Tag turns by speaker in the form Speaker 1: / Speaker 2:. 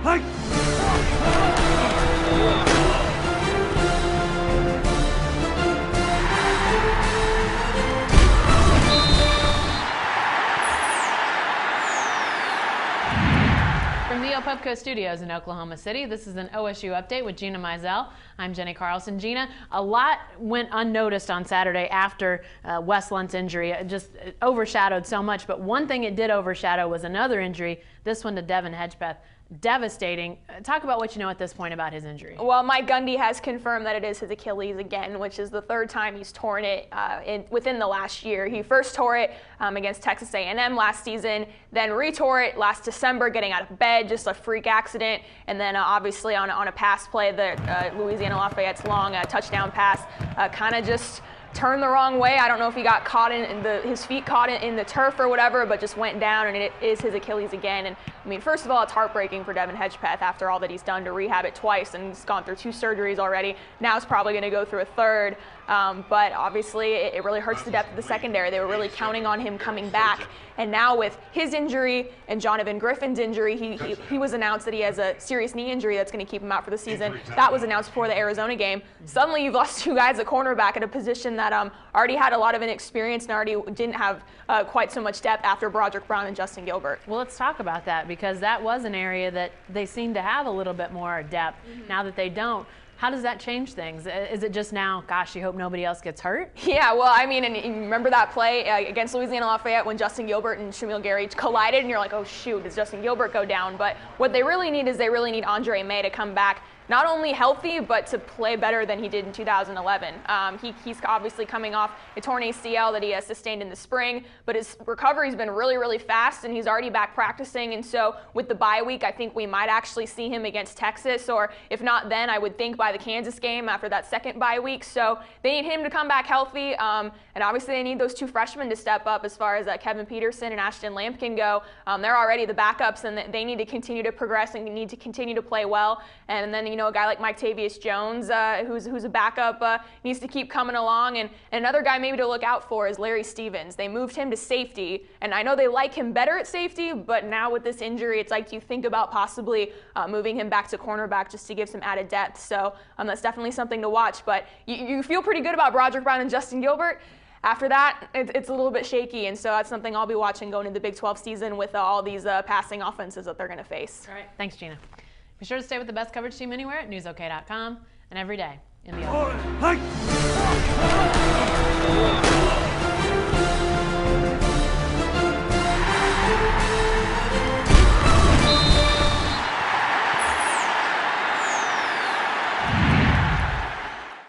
Speaker 1: From the Pubco Studios in Oklahoma City, this is an OSU update with Gina Mizell. I'm Jenni Carlson. Gina, a lot went unnoticed on Saturday after Wes Lunt's injury. It just overshadowed so much, but one thing it did overshadow was another injury, this one to Devin Hedgepeth. Devastating. Talk about what you know at this point about his injury.
Speaker 2: Well, Mike Gundy has confirmed that it is his Achilles again, which is the third time he's torn it within the last year. He first tore it against Texas A&M last season, then retore it last December, getting out of bed, just a freak accident, and then obviously on a pass play, the Louisiana Lafayette's long touchdown pass, kind of just turned the wrong way. I don't know if he got caught his feet caught in the turf or whatever, but just went down, and it is his Achilles again. And I mean, first of all, it's heartbreaking for Devin Hedgepeth after all that he's done to rehab it twice, and he's gone through 2 surgeries already. Now he's probably going to go through a third. But obviously, it really hurts the depth of the secondary. They were really counting on him coming back. And now with his injury and Jonathan Griffin's injury, he was announced that he has a serious knee injury that's going to keep him out for the season. That was announced before the Arizona game. Suddenly, you've lost 2 guys at cornerback at a position that already had a lot of inexperience and already didn't have quite so much depth after Broderick Brown and Justin Gilbert.
Speaker 1: Well, let's talk about that, because that was an area that they seem to have a little bit more depth. Now that they don't. How does that change things? Is it just now, gosh, you hope nobody else gets hurt?
Speaker 2: Yeah, well, I mean, and you remember that play against Louisiana Lafayette when Justin Gilbert and Shamil Gary collided, and you're like, oh, shoot, does Justin Gilbert go down? But what they really need is they really need Andre May to come back, not only healthy, but to play better than he did in 2011. He's obviously coming off a torn ACL that he has sustained in the spring, but his recovery's been really, really fast, and he's already back practicing. And so with the bye week, I think we might actually see him against Texas, or if not then, I would think by the Kansas game after that second bye week. So they need him to come back healthy, and obviously they need those 2 freshmen to step up as far as Kevin Peterson and Ashton Lampkin go. They're already the backups, and they need to continue to progress and need to continue to play well. And then, you know, a guy like Mike Tavius Jones, who's a backup, needs to keep coming along. And another guy maybe to look out for is Larry Stevens. They moved him to safety, and I know they like him better at safety, but now with this injury, it's like you think about possibly moving him back to cornerback just to give some added depth. So that's definitely something to watch. But you feel pretty good about Broderick Brown and Justin Gilbert. After that, it's a little bit shaky, and so that's something I'll be watching going into the Big 12 season with all these passing offenses that they're going to face.
Speaker 1: All right. Thanks, Gina. Be sure to stay with the best coverage team anywhere at newsok.com and every day in the